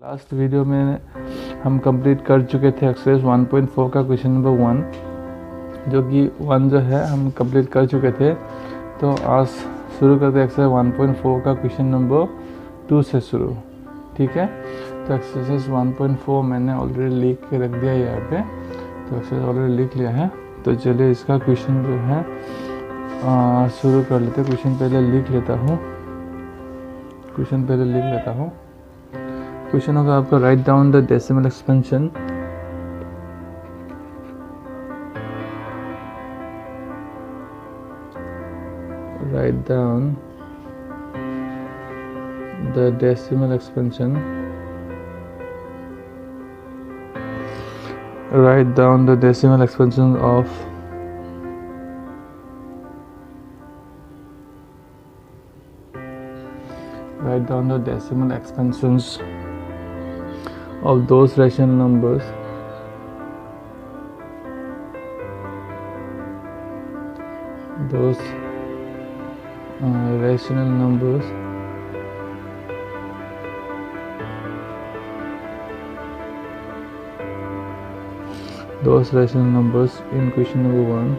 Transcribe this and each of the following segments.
Last video में हम complete कर चुके थे एक्सरसाइज 1.4 का क्वेश्चन नंबर 1, जो कि 1 जो है हम कंप्लीट कर चुके थे। तो आज शुरू करते हैं एक्सरसाइज 1.4 का क्वेश्चन नंबर 2 से शुरू। ठीक है, तो एक्सरसाइज 1.4 मैंने ऑलरेडी लिख के रख दिया है यहाँ पे, तो एक्सरसाइज ऑलरेडी लिख लिया है। तो चलिए इसका क्वेश्चन जो है शुरू कर लेते हैं। क्वेश्चन पहले लिख लेता हूँ। क्वेश्चन होगा आपका, write down the decimal expansion of those rational numbers in question number 1.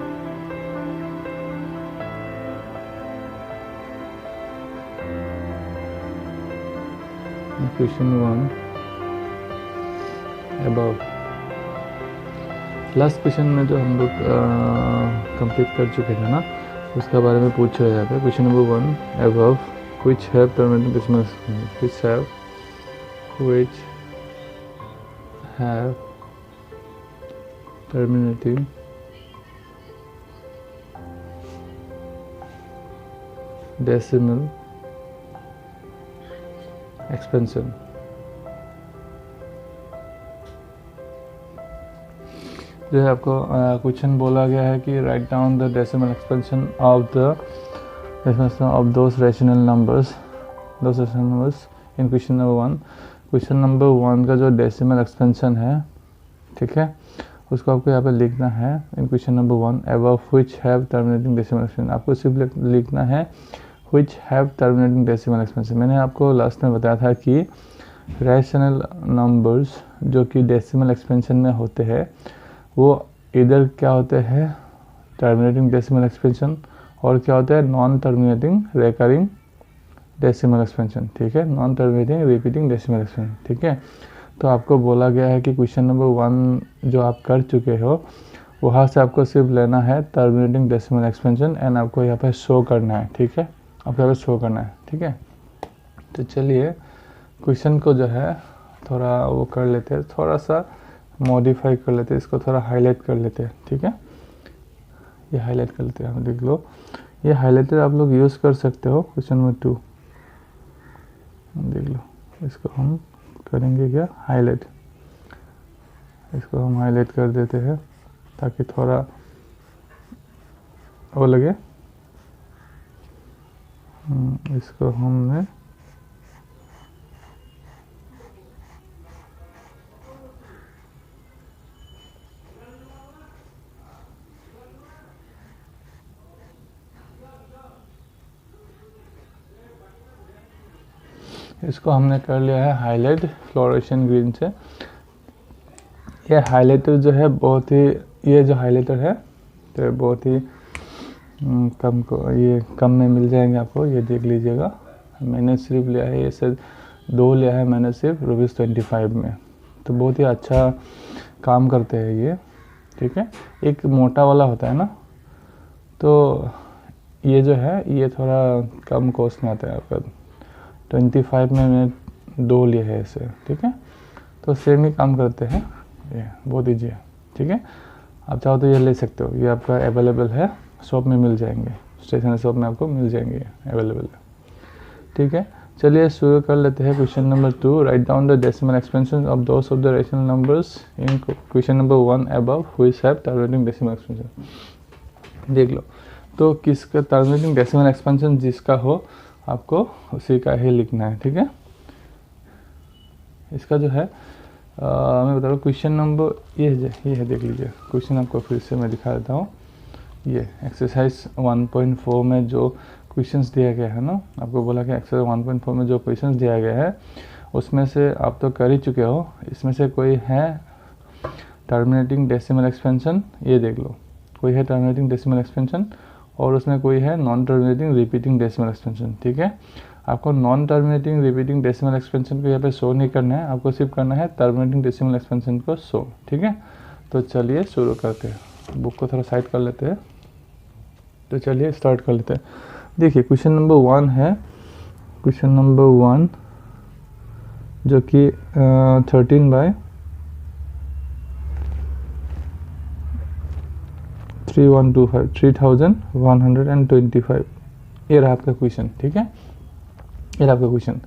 above. Last question में जो हम लोग कंप्लीट कर चुके थे ना, उसके बारे में पूछा जाता है। Question number 1, above which have terminating decimal expansion. जो है आपको क्वेश्चन बोला गया है कि write down the decimal expansion of those rational numbers in question number 1। Question number 1 का जो डेसिमल एक्सपेंशन है, ठीक है, उसको आपको यहाँ पे लिखना है in question number 1, above which have terminating decimal expansion. आपको सिर्फ लिखना है which have terminating decimal expansion. मैंने आपको लास्ट में बताया था कि रैशनल नंबर्स जो कि डेसिमल एक्सपेंशन में होते हैं वो इधर क्या होते हैं, टर्मिनेटिंग डेसिमल एक्सपेंशन, और क्या होता है, non terminating recurring decimal expansion. ठीक है, non terminating repeating decimal expansion. ठीक है, तो आपको बोला गया है कि क्वेश्चन नंबर 1 जो आप कर चुके हो वहाँ से आपको सिर्फ लेना है टर्मिनेटिंग डेसिमल एक्सपेंशन एंड आपको यहाँ पे शो करना है। ठीक है, आपको यहाँ पे शो करना है। ठीक है, तो चलिए क्वेश्चन को जो है थोड़ा वो कर लेते हैं, थोड़ा सा मॉडिफाई कर लेते हैं, इसको थोड़ा हाईलाइट कर लेते हैं। ठीक है, ये हाईलाइट कर लेते हैं। हम देख लो, ये हाईलाइटर आप लोग यूज़ कर सकते हो। क्वेश्चन नंबर 2 देख लो, इसको हम करेंगे क्या, हाईलाइट। इसको हम हाईलाइट कर देते हैं ताकि थोड़ा वो लगे। इसको हमने कर लिया है हाईलाइट फ्लोरेसेंट ग्रीन से। ये हाईलाइटर जो है बहुत ही, ये जो हाईलाइटर है तो बहुत ही कम में मिल जाएंगे आपको। ये देख लीजिएगा, मैंने सिर्फ लिया है, ये से 2 लिया है मैंने सिर्फ ₹25 में। तो बहुत ही अच्छा काम करते हैं ये। ठीक है, एक मोटा वाला होता है ना, तो ये जो है ये थोड़ा कम कॉस्ट में आता है आपका। 25 में मैंने 2 लिए है इसे। ठीक है, तो सेम ही काम करते हैं, ये बहुत ईजी है। ठीक है, आप चाहो तो ये ले सकते हो, ये आपका अवेलेबल है, शॉप में मिल जाएंगे, स्टेशनरी शॉप में आपको मिल जाएंगे, अवेलेबल है। ठीक है, चलिए शुरू कर लेते हैं। Question number 2, write down the decimal expansion of those of the rational numbers in question number 1 above which have terminating decimal expansion. देख लो, तो किसका टर्मिनेटिंग डेसिमल एक्सपेंशन जिसका हो आपको उसी का ही लिखना है। ठीक है, इसका जो है मैं बता रहा हूँ क्वेश्चन नंबर ये है, देख लीजिए। क्वेश्चन आपको फिर से मैं दिखा देता हूँ। ये एक्सरसाइज 1.4 में जो क्वेश्चंस दिया गया है ना, आपको बोला कि एक्सरसाइज 1.4 में जो क्वेश्चंस दिया गया है उसमें से आप तो कर ही चुके हो, इसमें से कोई है टर्मिनेटिंग डेसिमल एक्सपेंशन, ये देख लो, कोई है टर्मिनेटिंग डेसिमल एक्सपेंशन और उसमें कोई है non terminating repeating decimal expansion. ठीक है, आपको non terminating repeating decimal expansion को यहाँ पे शो नहीं करना है, आपको सिर्फ करना है टर्मिनेटिंग डेसिमल एक्सपेंशन को शो। ठीक है, तो चलिए शुरू करते हैं, बुक को थोड़ा साइड कर लेते हैं, तो चलिए स्टार्ट कर लेते हैं। देखिए क्वेश्चन नंबर 1 है, क्वेश्चन नंबर 1 जो कि 13/3125 ये रहा आपका क्वेश्चन। ठीक है, ये रहा आपका क्वेश्चन।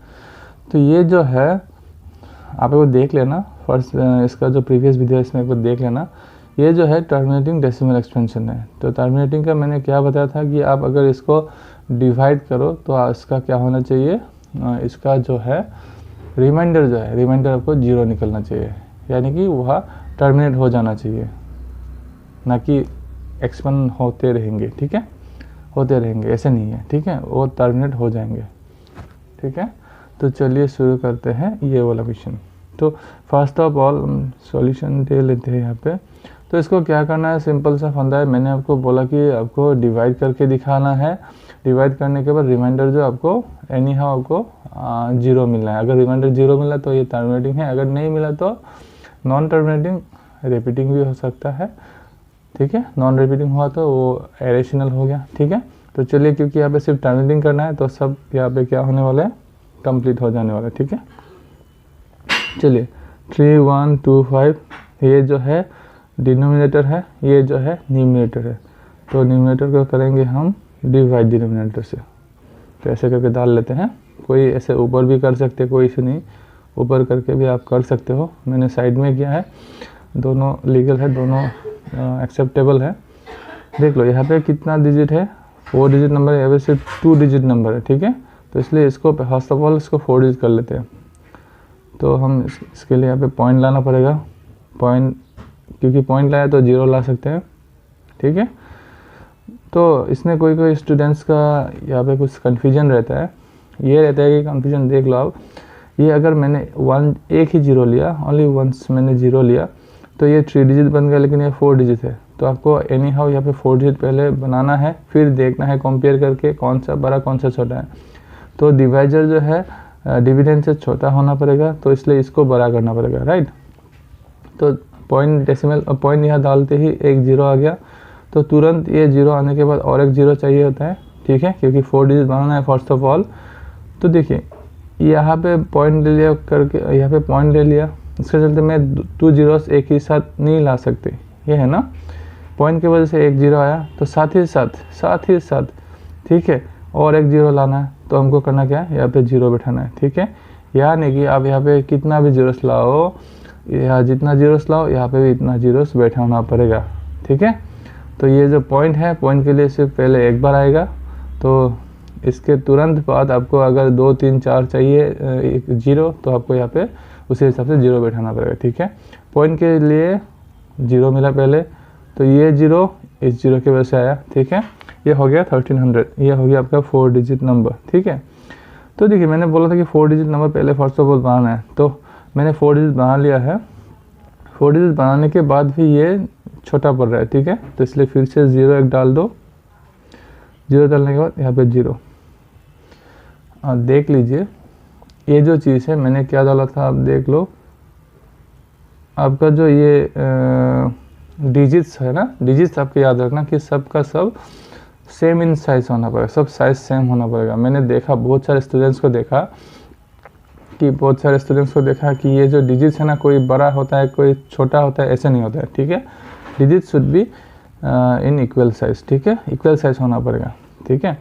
तो ये जो है आप एक बार देख लेना, फर्स्ट इसका जो प्रीवियस वीडियो है इसमें एक बार देख लेना। ये जो है टर्मिनेटिंग डेसिमल एक्सपेंशन है। तो टर्मिनेटिंग का मैंने क्या बताया था कि आप अगर इसको डिवाइड करो तो इसका क्या होना चाहिए, इसका जो है रिमाइंडर जो है, रिमाइंडर आपको 0 निकलना चाहिए, यानी कि वह टर्मिनेट हो जाना चाहिए, ना कि एक्सपेंड होते रहेंगे। ठीक है, होते रहेंगे ऐसे नहीं है। ठीक है, वो टर्मिनेट हो जाएंगे। ठीक है, तो चलिए शुरू करते हैं ये वाला क्वेश्चन। तो फर्स्ट ऑफ ऑल सॉल्यूशन दे लेते हैं यहाँ पे। तो इसको क्या करना है, सिंपल सा फंदा है। मैंने आपको बोला कि आपको डिवाइड करके दिखाना है, डिवाइड करने के बाद रिमाइंडर जो आपको एनी हाउ आपको 0 मिलना है। अगर रिमाइंडर 0 मिला तो ये टर्मिनेटिंग है, अगर नहीं मिला तो नॉन टर्मिनेटिंग रिपीटिंग भी हो सकता है। ठीक है, नॉन रिपीटिंग हुआ तो वो एरेशनल हो गया। ठीक है, तो चलिए क्योंकि यहाँ पे सिर्फ टर्मिनेटिंग करना है तो सब यहाँ पे क्या होने वाला है, कंप्लीट हो जाने वाला है। ठीक है, चलिए 3125 ये जो है डिनोमिनेटर है, ये जो है न्यूमरेटर है। तो न्यूमरेटर को करेंगे हम डिवाइड डिनोमिनेटर से, तो ऐसे करके डाल लेते हैं। कोई ऐसे ऊपर भी कर सकते, कोई इशू नहीं, ऊपर करके भी आप कर सकते हो। मैंने साइड में किया है, दोनों लीगल है, दोनों एक्सेप्टेबल है। देख लो यहाँ पे कितना डिजिट है, 4 डिजिट नंबर है, यहाँ पे सिर्फ 2 डिजिट नंबर है। ठीक है, तो इसलिए इसको फर्स्ट ऑफ ऑल इसको 4 डिजिट कर लेते हैं। तो हम इसके लिए यहाँ पे पॉइंट लाना पड़ेगा, पॉइंट, क्योंकि पॉइंट लाया तो 0 ला सकते हैं। ठीक है, तो इसमें कोई स्टूडेंट्स का यहाँ पे कुछ कन्फ्यूजन रहता है, ये रहता है कि कन्फ्यूजन देख लो आप, ये अगर मैंने एक ही 0 लिया, ओनली वंस मैंने 0 लिया तो ये 3 डिजिट बन गया, लेकिन ये 4 डिजिट है। तो आपको एनी हाउ यहाँ पे 4 डिजिट पहले बनाना है, फिर देखना है कंपेयर करके कौन सा बड़ा कौन सा छोटा है। तो डिवाइजर जो है डिविडेंड से छोटा होना पड़ेगा, तो इसलिए इसको बड़ा करना पड़ेगा। राइट, तो पॉइंट डेसिमल पॉइंट यहाँ डालते ही एक 0 आ गया, तो तुरंत ये 0 आने के बाद और एक 0 चाहिए होता है। ठीक है, क्योंकि 4 डिजिट बनाना है फर्स्ट ऑफ ऑल। तो देखिए यहाँ पे पॉइंट ले लिया करके, यहाँ पे पॉइंट ले लिया, इसके चलते मैं 2 zeros एक ही साथ नहीं ला सकते, ये है ना, पॉइंट की वजह से एक 0 आया, तो साथ ही साथ ठीक है और एक 0 लाना है। तो हमको करना क्या है, यहाँ पे 0 बैठाना है। ठीक है, यानी कि आप यहाँ पे कितना भी 0 लाओ, यहाँ जितना 0 लाओ यहाँ पे भी इतना 0 बैठाना पड़ेगा। ठीक है, तो ये जो पॉइंट है, पॉइंट के लिए सिर्फ पहले एक बार आएगा, तो इसके तुरंत बाद आपको अगर 2 3 4 चाहिए एक 0, तो आपको यहाँ पे उसी हिसाब से 0 बैठाना पड़ेगा। ठीक है, पॉइंट के लिए 0 मिला पहले, तो ये 0 इस 0 की वजह से आया। ठीक है, ये हो गया 1300, ये हो गया आपका 4 डिजिट नंबर। ठीक है, तो देखिए मैंने बोला था कि 4 डिजिट नंबर पहले फर्स्ट ऑफ ऑल बनाना है, तो मैंने 4 डिजिट बना लिया है। 4 डिजिट बनाने के बाद भी ये छोटा पड़ रहा है। ठीक है, तो इसलिए फिर से 0 एक डाल दो, 0 डालने के बाद यहाँ पे 0। देख लीजिए ये जो चीज़ है मैंने क्या डाला था, आप देख लो, आपका जो ये डिजिट्स है ना, डिजिट्स आपको याद रखना कि सब का सब सेम इन साइज होना पड़ेगा, सब साइज सेम होना पड़ेगा। मैंने देखा बहुत सारे स्टूडेंट्स को देखा कि ये जो डिजिट्स है ना, कोई बड़ा होता है कोई छोटा होता है, ऐसे नहीं होता है। ठीक है, digit should be in equal size. ठीक है, इक्वल साइज होना पड़ेगा। ठीक है,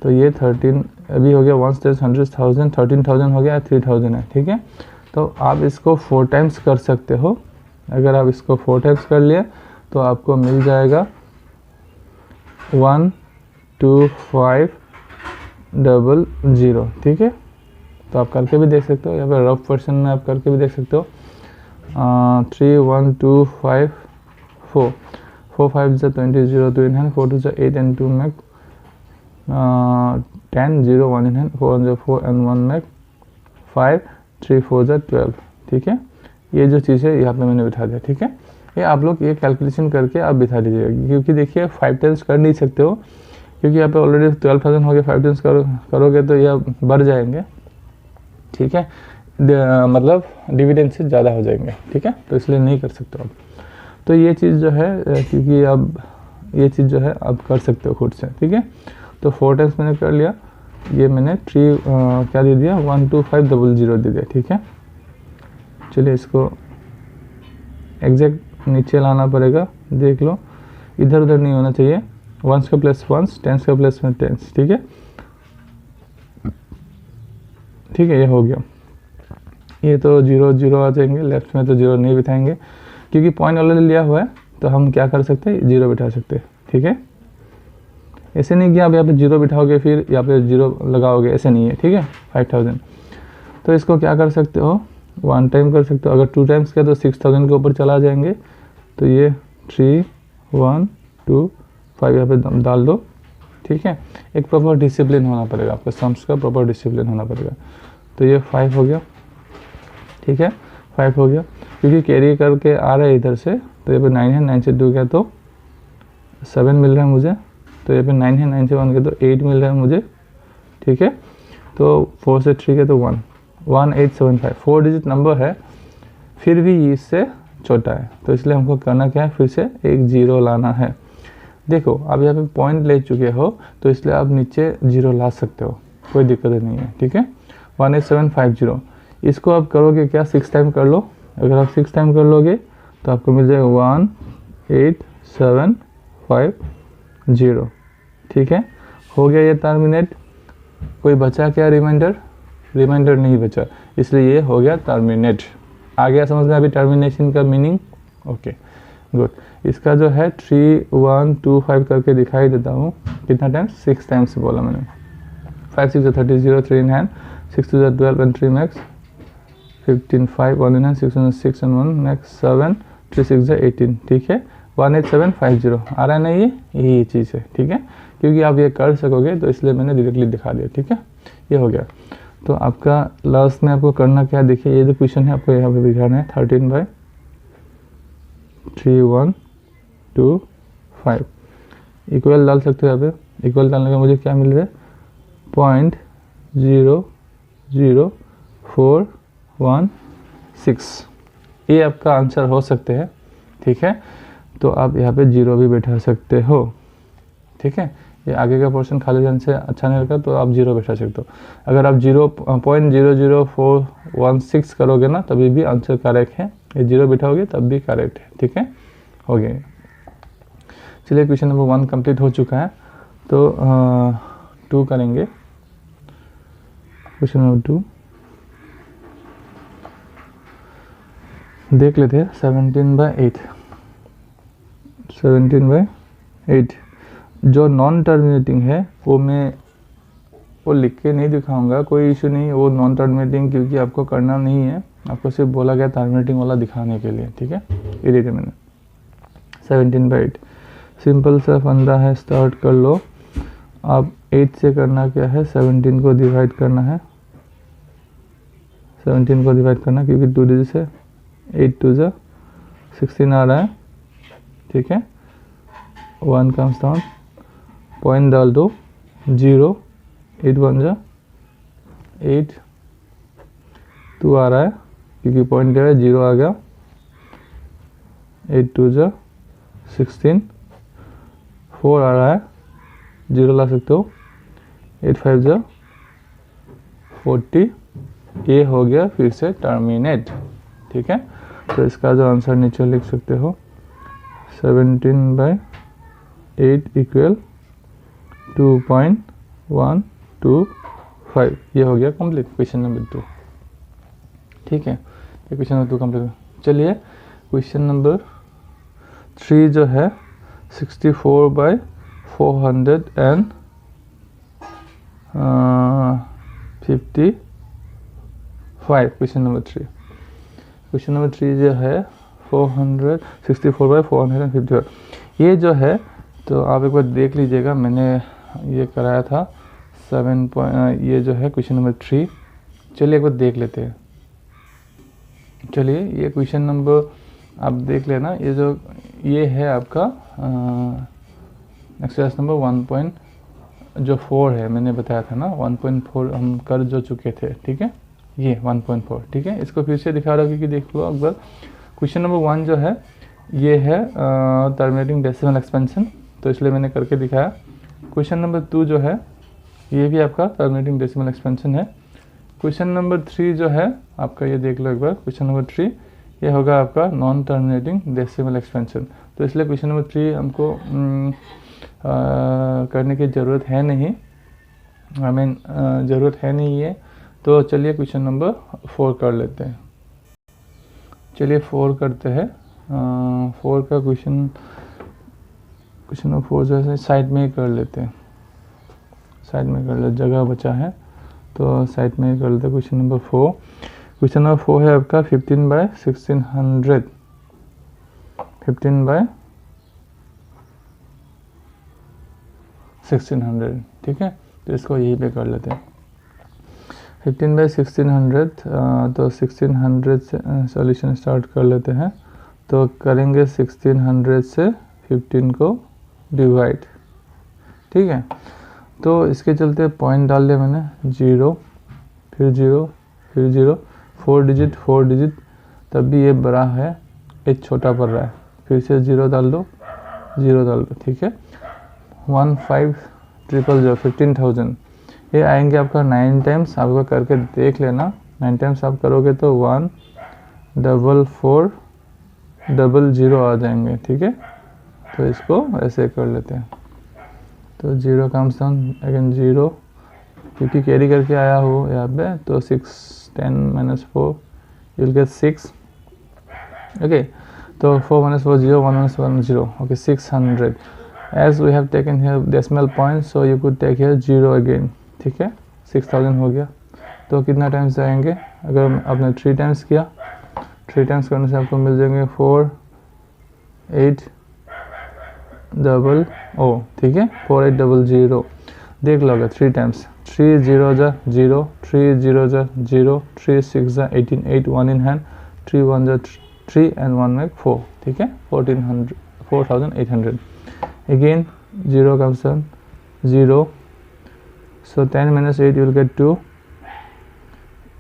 तो ये 13 अभी हो गया, 1 10 100 1000 13,000 हो गया, 3000 है। ठीक है, तो आप इसको 4 टाइम्स कर सकते हो। अगर आप इसको 4 टाइम्स कर लिए तो आपको मिल जाएगा 12500। ठीक है, तो आप करके भी देख सकते हो, या फिर रफ वर्जन में आप करके भी देख सकते हो। 31254 4 5 20 0 2 in hand, 4 2 8 and 2 make 10 0 1 in hand, 4 4 and 1 make 5 3 4 जा 12, ठीक है। ये जो चीज़ है यहाँ पे मैंने बिठा दिया, ठीक है। ये आप लोग ये कैलकुलेशन करके आप बिठा दीजिएगा, क्योंकि देखिए 5 टाइम्स कर नहीं सकते हो, क्योंकि यहाँ पे ऑलरेडी 12,000 हो गया। 5 टाइम्स करोगे तो यह बढ़ जाएंगे, ठीक है, मतलब डिविडेंड से ज़्यादा हो जाएंगे, ठीक है, तो इसलिए नहीं कर सकते हो आप। तो ये चीज़ जो है, क्योंकि अब ये चीज़ जो है आप कर सकते हो खुद से, ठीक है। तो 4 टाइम्स मैंने कर लिया, ये मैंने 3 क्या दे दिया 12500 दे दिया, ठीक है। चलिए इसको एग्जैक्ट नीचे लाना पड़ेगा, देख लो, इधर उधर नहीं होना चाहिए। 1s का प्लस 1s, 10s का प्लस 10s, ठीक है, ठीक है। ये हो गया, ये तो 0 0 आ जाएंगे, लेफ्ट में तो 0 नहीं बिठाएंगे, क्योंकि पॉइंट ऑलरेडी लिया हुआ है, तो हम क्या कर सकते हैं 0 बिठा सकते हैं, ठीक है। ऐसे नहीं कि आप यहाँ पे 0 बिठाओगे फिर यहाँ पे 0 लगाओगे, ऐसे नहीं है, ठीक है। 5000, तो इसको क्या कर सकते हो 1 टाइम कर सकते हो। अगर 2 टाइम्स किया तो 6000 के ऊपर चला जाएंगे, तो ये 3 1 2 5 यहाँ पे डाल दो, ठीक है। एक प्रॉपर डिसिप्लिन होना पड़ेगा, आपका सम्स का प्रॉपर डिसिप्लिन होना पड़ेगा। तो ये 5 हो गया, ठीक है, 5 हो गया, क्योंकि कैरी करके आ रहा है इधर से, तो ये पे 9 है, 9 से 2 गया तो 7 मिल रहा है मुझे, तो ये पे 9 है, 9 से 1 गया तो 8 मिल रहा है मुझे, ठीक है। तो 4 से 3 गया तो 1 1875, 4 डिजिट नंबर है, फिर भी इससे छोटा है, तो इसलिए हमको करना क्या है, फिर से एक 0 लाना है। देखो आप यहाँ पे पॉइंट ले चुके हो, तो इसलिए आप नीचे 0 ला सकते हो, कोई दिक्कत नहीं है, ठीक है। 18750, इसको आप करोगे क्या 6 टाइम कर लो। अगर आप 6 टाइम कर लोगे तो आपको मिल जाएगा 18750, ठीक है। हो गया ये टर्मिनेट। कोई बचा क्या रिमाइंडर? रिमाइंडर नहीं बचा, इसलिए ये हो गया टर्मिनेट। आ गया समझ में अभी टर्मिनेशन का मीनिंग? Okay good. इसका जो है 3125 करके दिखाई देता हूँ, कितना टाइम्स 6 टाइम्स बोला मैंने। 5 6 30 0 3 in hand, 6 2 12 and 3 max 15 5 1 in hand, 6 6 and 1 max 7 3 6 18, ठीक है। 18750 आ रहा है ना, ये चीज़ है, ठीक है। क्योंकि आप ये कर सकोगे तो इसलिए मैंने डायरेक्टली दिखा दिया, ठीक है। ये हो गया। तो आपका लास्ट में आपको करना क्या, देखिए ये जो क्वेश्चन है आपको यहाँ पे दिखाना है 13/3125 इक्वल डाल सकते हो। यहाँ पे इक्वल डालने का मुझे क्या मिल रहा है 0.00416, ये आपका आंसर हो सकते हैं, ठीक है। तो आप यहाँ पे 0 भी बैठा सकते हो, ठीक है। ये आगे का पोर्शन खाली जाने से अच्छा नहीं लगा तो आप 0 बैठा सकते हो। अगर आप 0.00416 करोगे ना तभी भी आंसर करेक्ट है, ये 0 बैठाओगे तब भी करेक्ट है, ठीक है। हो गया। चलिए क्वेश्चन नंबर 1 कंप्लीट हो चुका है, तो 2 करेंगे। क्वेश्चन नंबर 2 देख लेते हैं। 17/8 जो नॉन टर्मिनेटिंग है वो मैं वो लिख के नहीं दिखाऊंगा, कोई इशू नहीं, वो नॉन टर्मिनेटिंग क्योंकि आपको करना नहीं है, आपको सिर्फ बोला गया टर्मिनेटिंग वाला दिखाने के लिए, ठीक है। ये देखिए मैंने 17/8 सिंपल सा फंडा है, स्टार्ट कर लो। आप 8 से करना क्या है 17 को डिवाइड करना है, 17 को डिवाइड करना क्योंकि 2 डिजिट है, 8 2 जा 16 आ रहा है, ठीक है। 1 कम्स डाउन, पॉइंट डाल दो 0, 8 1 जा 8, 2 आ रहा है क्योंकि पॉइंट क्या है 0 आ गया, 8 2 जा 16, 4 आ रहा है 0 ला सकते हो, 8 5 जा 40, ये हो गया फिर से टर्मिनेट, ठीक है। तो इसका जो आंसर नीचे लिख सकते हो 17/8 इक्वल 2.125, ये हो गया कंप्लीट क्वेश्चन नंबर 2, ठीक है। ये क्वेश्चन नंबर 2 कंप्लीट। चलिए क्वेश्चन नंबर 3 जो है 64/455 क्वेश्चन नंबर 3। क्वेश्चन नंबर 3 जो है 64/455, ये जो है तो आप एक बार देख लीजिएगा, मैंने ये कराया था 7 ये जो है क्वेश्चन नंबर 3। चलिए एक बार देख लेते हैं, चलिए ये क्वेश्चन नंबर आप देख लेना, ये है आपका एक्सरसाइज नंबर 1.4 है, मैंने बताया था ना 1.4 हम कर जो चुके थे, ठीक है, ये 1.4, ठीक है। इसको फिर से दिखा रहा हूँ क्योंकि देख लो अकबर। क्वेश्चन नंबर 1 जो है ये है टर्मिनेटिंग डेसिमल एक्सपेंशन, तो इसलिए मैंने करके दिखाया। क्वेश्चन नंबर 2 जो है ये भी आपका टर्मिनेटिंग डेसिमल एक्सपेंशन है। क्वेश्चन नंबर 3 जो है आपका, ये देख लो एक बार, क्वेश्चन नंबर 3 ये होगा आपका नॉन टर्मिनेटिंग डेसिमल एक्सपेंशन, तो इसलिए क्वेश्चन नंबर 3 हमको करने की ज़रूरत है नहीं, ज़रूरत है नहीं है। तो चलिए क्वेश्चन नंबर 4 कर लेते हैं। चलिए 4 करते हैं। 4 का क्वेश्चन नंबर 4 जो है साइड में ही कर लेते हैं, साइड में कर ले, जगह बचा है तो साइड में ही कर लेते हैं। क्वेश्चन नंबर 4, क्वेश्चन नंबर 4 है आपका 15/1600, 15/1600, ठीक है। तो इसको यहीं पे कर लेते हैं 15/1600। तो 1600 से सॉल्यूशन स्टार्ट कर लेते हैं। तो करेंगे 1600 से 15 को डिवाइड, ठीक है। तो इसके चलते पॉइंट डाल दिया मैंने, 0 फिर 0 फिर 0, 4 डिजिट 4 डिजिट, तब भी ये बड़ा है, एक छोटा पड़ रहा है, फिर से 0 डाल दो, 0 डाल दो, ठीक है। 1500 15,000 ये आएंगे आपका 9 टाइम्स, आपका करके देख लेना। 9 टाइम्स आप करोगे तो 14400 आ जाएंगे, ठीक है। तो इसको ऐसे कर लेते हैं। तो 0 कम्स डाउन अगेन 0, क्योंकि कैरी करके आया हो यहाँ पे, तो 6 10 - 4 you will get 6, okay। तो 4 - 4 0, 1 - 1 0, okay, 600। as we have taken here decimal point, so you could take here 0 again, ठीक है। 6000 हो गया। तो कितना टाइम्स जाएंगे, अगर आपने 3 टाइम्स किया, 3 टाइम्स करने से आपको मिल जाएंगे 4800, ठीक है, 4800। देख लो अगर 3 टाइम्स, 3 0 जा 0, 3 0 जा 0, 3 6 जा 18, 8 1 in hand, 3 1 जा 3 and 1 make 4, ठीक है, 4800। again 0 comes down 0, so 10 - 8 you will get 2,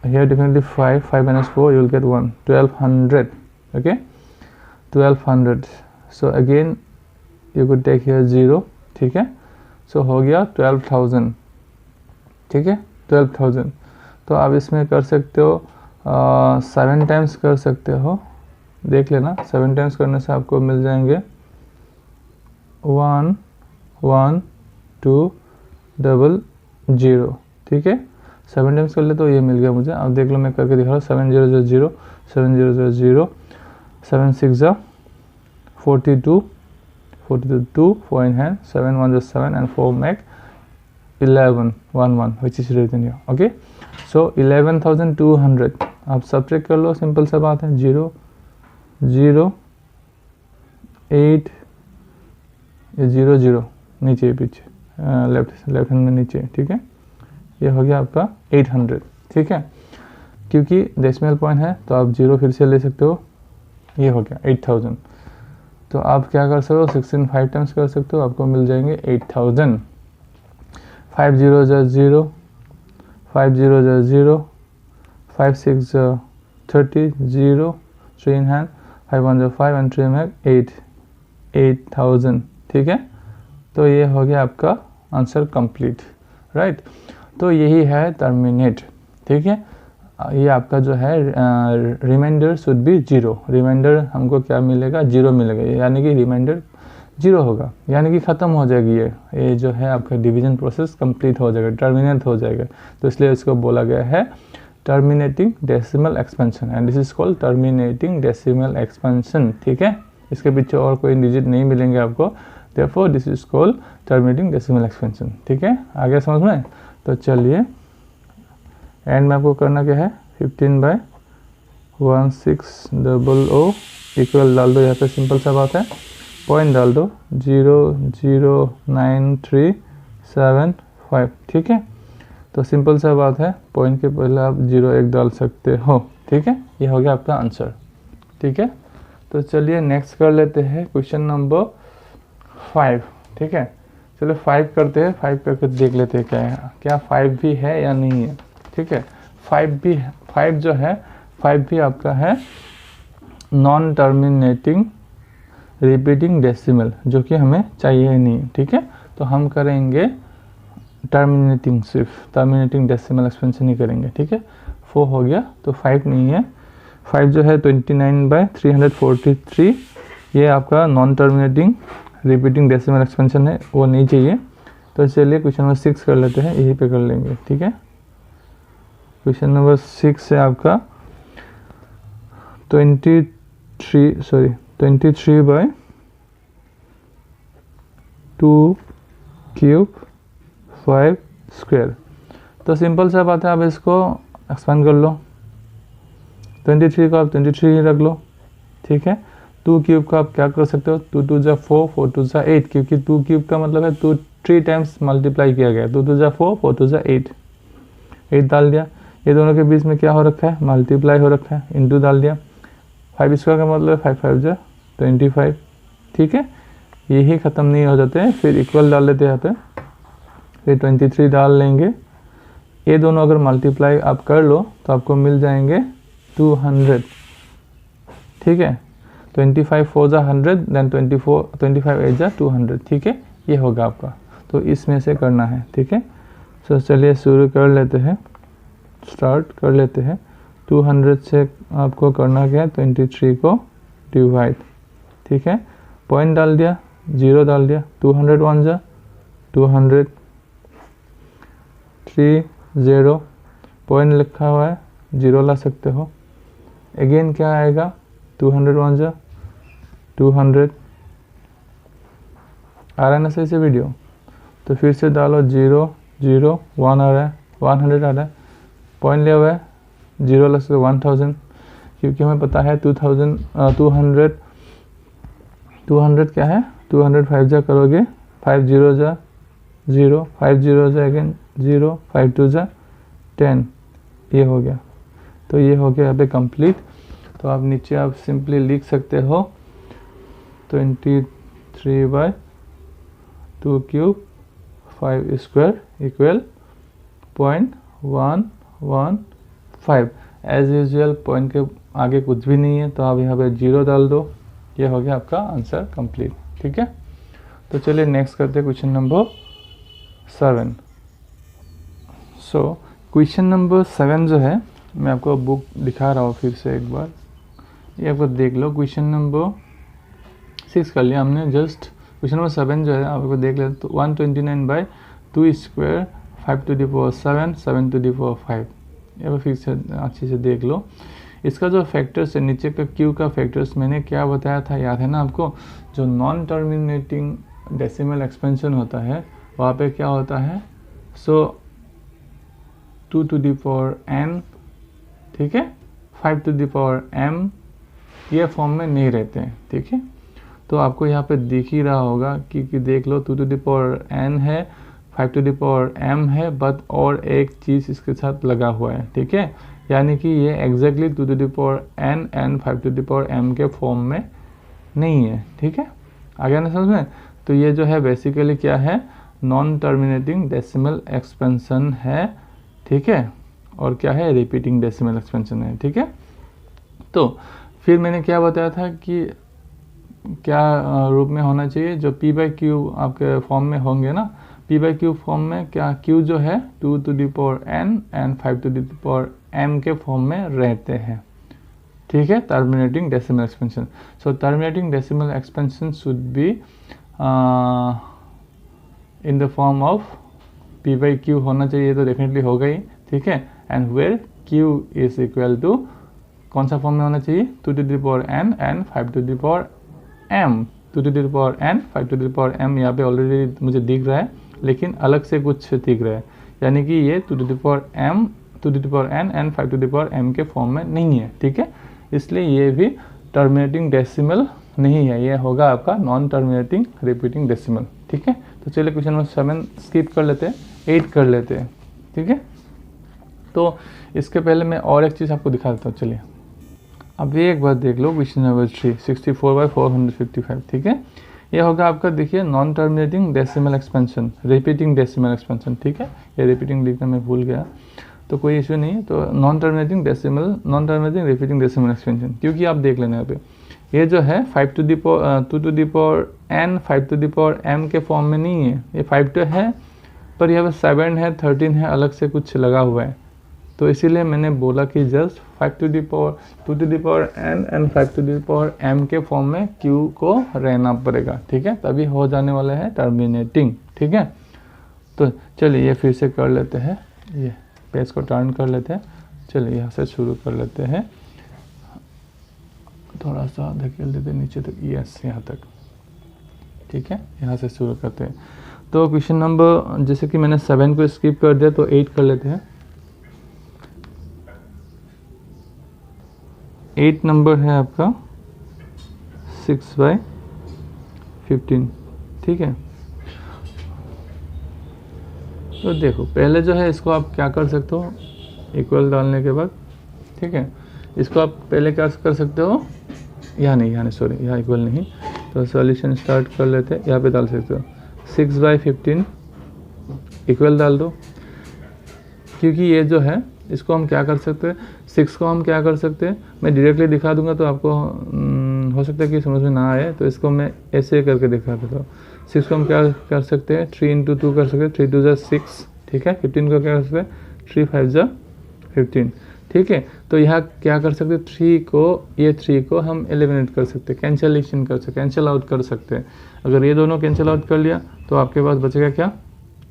here definitely 5 - 4 you will get 1, 1200, okay, 1200। so again you could take here 0, ठीक है। so हो गया 12,000, ठीक है, 12,000। तो आप इसमें कर सकते हो 7 टाइम्स कर सकते हो, देख लेना। 7 टाइम्स करने से आपको मिल जाएंगे 11200, ठीक है। 7 टाइम्स कर ले तो ये मिल गया मुझे। अब देख लो मैं करके दिखा रहा हूँ। 7000 0, 7000 0, 7 6 जा 42, 2 4 in hand, 7 1 is 7 and 4 make 11 1 1, which is written here, okay। so 11,200 आप सब्ट्रैक्ट कर लो, सिंपल सा बात है। 0 0 8 ये 0 0 नीचे पीछे लेफ्ट हैंड में नीचे, ठीक है। ये हो गया आपका 800, ठीक है। क्योंकि डेसिमल पॉइंट है तो आप 0 फिर से ले सकते हो, ये हो गया 8000। तो आप क्या कर सकते हो, 16 5 टाइम्स कर सकते हो, आपको मिल जाएंगे 8000। 5 0 जा 0, 5 0 जा 0, 5 6 जा 30 0, 3 in hand, 5 1 जा 5 and 3 make 8000, ठीक है। तो ये हो गया आपका आंसर कंप्लीट, राइट। तो यही है टर्मिनेट, ठीक है। ये आपका जो है रिमाइंडर शुड बी 0, रिमाइंडर हमको क्या मिलेगा, 0 मिलेगा, यानी कि रिमाइंडर 0 होगा, यानी कि ख़त्म हो जाएगी ये जो है आपका डिवीजन प्रोसेस कंप्लीट हो जाएगा, टर्मिनेट हो जाएगा। तो इसलिए इसको बोला गया है terminating decimal expansion, and this is called terminating decimal expansion, ठीक है। इसके पीछे और कोई डिजिट नहीं मिलेंगे आपको, therefore this is called terminating decimal expansion, ठीक है। आगे समझ में। तो चलिए एंड में आपको करना क्या है, 15/1600 इक्वल डाल दो, यहाँ पे सिंपल सा बात है। पॉइंट डाल दो 0.09375, ठीक है। तो सिंपल सा बात है, पॉइंट के पहले आप 0 1 डाल सकते हो, ठीक है। ये हो गया आपका आंसर। ठीक है, तो चलिए नेक्स्ट कर लेते हैं क्वेश्चन नंबर 5। ठीक है, चलो 5 करते हैं। 5 करके देख लेते हैं क्या 5 भी है या नहीं है। ठीक है, 5 जो है 5 भी आपका है नॉन टर्मिनेटिंग रिपीटिंग डेसिमल, जो कि हमें चाहिए ही नहीं। ठीक है, तो हम करेंगे टर्मिनेटिंग, सिर्फ टर्मिनेटिंग डेसिमल एक्सपेंशन ही करेंगे। ठीक है, 4 हो गया, तो 5 नहीं है। 5 जो है 29/343, ये आपका non terminating repeating decimal expansion है, वो नहीं चाहिए। तो चलिए क्वेश्चन नंबर 6 कर लेते हैं, यही पे कर लेंगे। ठीक है, क्वेश्चन नंबर 6 है आपका 23/2 क्यूब 5 स्क्वायर। तो सिंपल सा बात है, आप इसको एक्सपेंड कर लो। 23 को आप 23 ही रख लो। ठीक है, 2 क्यूब का आप क्या कर सकते हो, 2 2 जा 4, 4 2 जा 8, क्योंकि 2 क्यूब का मतलब है 3 टाइम्स मल्टीप्लाई किया गया। 2 2 जा 4, 4 2 जा 8 डाल दिया। ये दोनों के बीच में क्या हो रखा है, मल्टीप्लाई हो रखा है, इंटू डाल दिया। 5 स्क्वायर का मतलब है 5 5 जा 25। ठीक है, यही ख़त्म नहीं हो जाते हैं, फिर इक्वल डाल लेते हैं यहाँ पे, फिर 23 डाल लेंगे। ये दोनों अगर मल्टीप्लाई आप कर लो तो आपको मिल जाएंगे 200। ठीक है, 25 4 जा 100, देन 25 8 जा 200। ठीक है, ये होगा आपका, तो इसमें से करना है। ठीक है, तो चलिए शुरू कर लेते हैं, स्टार्ट कर लेते हैं। 200 से आपको करना क्या है, 23 को डिवाइड। ठीक है, पॉइंट डाल दिया, 0 डाल दिया, 200 1 जा 200, 3 0 पॉइंट लिखा हुआ है, 0 ला सकते हो। अगेन क्या आएगा, 200 1 जा 200। आ रहा है ना सही से वीडियो, तो फिर से डालो 0 0 1 आ रहा है, 100 आ रहा है, पॉइंट लिया हुआ है, 0 लग सकते 1000, क्योंकि हमें पता है 200 क्या है, 200 5 जा करोगे, 5 0 जा 0, 5 0 जा अगेन 0, 5 2 जा 10, ये हो गया। तो ये हो गया यहाँ पे कंप्लीट। तो आप नीचे आप सिंपली लिख सकते हो 23/2 cube 5 square equal 0.115। As usual point के आगे कुछ भी नहीं है, तो आप यहाँ पे 0 डाल दो। ये हो गया आपका आंसर कंप्लीट। ठीक है, तो चलिए नेक्स्ट करते हैं question number 7। So question number 7 जो है, मैं आपको बुक दिखा रहा हूँ फिर से एक बार, ये आपको देख लो। क्वेश्चन नंबर 6 कर लिया हमने जस्ट, क्वेश्चन नंबर 7 जो है आपको देख लेते। तो 129/2 square 5 to the power 7 7 to the power 5, ये फिर से अच्छे से देख लो। इसका जो फैक्टर्स है, नीचे का क्यू का फैक्टर्स मैंने क्या बताया था, याद है ना आपको, जो नॉन टर्मिनेटिंग डेसिमल एक्सपेंशन होता है वहाँ पे क्या होता है, सो 2 to the power n, ठीक है, 5 to the power m, ये फॉर्म में नहीं रहते हैं। ठीक है, तो आपको यहाँ पे दिख ही रहा होगा कि देख लो 2 to the power n है, 5 to the power m है, बट और एक चीज़ इसके साथ लगा हुआ है। ठीक है, यानी कि ये exactly 2 to the power n and 5 to the power m के फॉर्म में नहीं है। ठीक है, आ गया ना समझ में। तो ये जो है बेसिकली क्या है, नॉन टर्मिनेटिंग डेसिमल एक्सपेंशन है। ठीक है, और क्या है, रिपीटिंग डेसिमल एक्सपेंशन है। ठीक है, तो फिर मैंने क्या बताया था कि क्या रूप में होना चाहिए, जो p/q आपके फॉर्म में होंगे ना, p/q फॉर्म में क्या q जो है 2 to the power n and 5 to the power m के फॉर्म में रहते हैं। ठीक है, terminating decimal expansion. So terminating decimal expansion should be in the form of p/q होना चाहिए, तो डेफिनेटली होगा ही। ठीक है, and where q is equal to कौन सा फॉर्म में होना चाहिए, 2 to the power n and 5 to the power m। 2 to the power n 5 to the power m यहाँ पे ऑलरेडी मुझे दिख रहा है, लेकिन अलग से कुछ दिख रहा है, यानी कि ये 2 to the power m 2 to the power n and 5 to the power m के फॉर्म में नहीं है। ठीक है, इसलिए ये भी टर्मिनेटिंग डेसिमल नहीं है, ये होगा आपका नॉन टर्मिनेटिंग रिपीटिंग डेसिमल। ठीक है, तो चलिए क्वेश्चन नंबर 7 स्किप कर लेते हैं, 8 कर लेते हैं। ठीक है, तो इसके पहले मैं और एक चीज़ आपको दिखा देता हूँ। चलिए अब ये एक बार देख लो क्वेश्चन नंबर 3, 64/455, ठीक है। ये होगा आपका, देखिए, non terminating decimal expansion, repeating decimal expansion, ठीक है। ये रिपीटिंग लिखना मैं भूल गया, तो कोई इशू नहीं है। तो non terminating repeating decimal expansion, क्योंकि आप देख लेना यहाँ पे, ये जो है 5 to the power 2 to the power n 5 to the power m के फॉर्म में नहीं है। ये 5 तो है, पर यहाँ पर 7 है, 13 है, अलग से कुछ लगा हुआ है। तो इसीलिए मैंने बोला कि just 5 to the power 2 to the power n and 5 to the power m के फॉर्म में q को रहना पड़ेगा, ठीक है, तभी हो जाने वाला है टर्मिनेटिंग, ठीक है। तो चलिए ये फिर से कर लेते हैं, ये पेज को टर्न कर लेते हैं। चलिए यहाँ से शुरू कर लेते हैं, थोड़ा सा धकेल देते नीचे तक, यस, यहाँ तक, ठीक है। यहाँ से शुरू करते हैं। तो क्वेश्चन नंबर, जैसे कि मैंने 7 को स्किप कर दिया, तो 8 कर लेते हैं। 8 नंबर है आपका 6/15, ठीक है। तो देखो, पहले जो है इसको आप क्या कर सकते हो, इक्वल डालने के बाद, ठीक है, इसको आप पहले क्या कर सकते हो, यहाँ नहीं, सॉरी, यहाँ इक्वल नहीं। तो सॉल्यूशन स्टार्ट कर लेते हैं, यहाँ पे डाल सकते हो 6/15 इक्वल डाल दो, क्योंकि ये जो है इसको हम क्या कर सकते हैं, 6 को हम क्या कर सकते हैं, मैं डायरेक्टली दिखा दूंगा तो आपको हो सकता है कि समझ में ना आए, तो इसको मैं ऐसे करके दिखा देता हूँ। 6 को हम क्या कर सकते हैं, 3 × 2 कर सकते हैं, 3 2 = 6, ठीक है। 15 को क्या कर सकते हैं, 3 5 = 15, ठीक है। तो यहाँ क्या कर सकते हैं, 3 को हम एलिमिनेट कर सकते हैं, कैंसलेशन कर सकते, कैंसिल आउट कर सकते हैं। अगर ये दोनों कैंसिल आउट कर लिया तो आपके पास बचेगा क्या,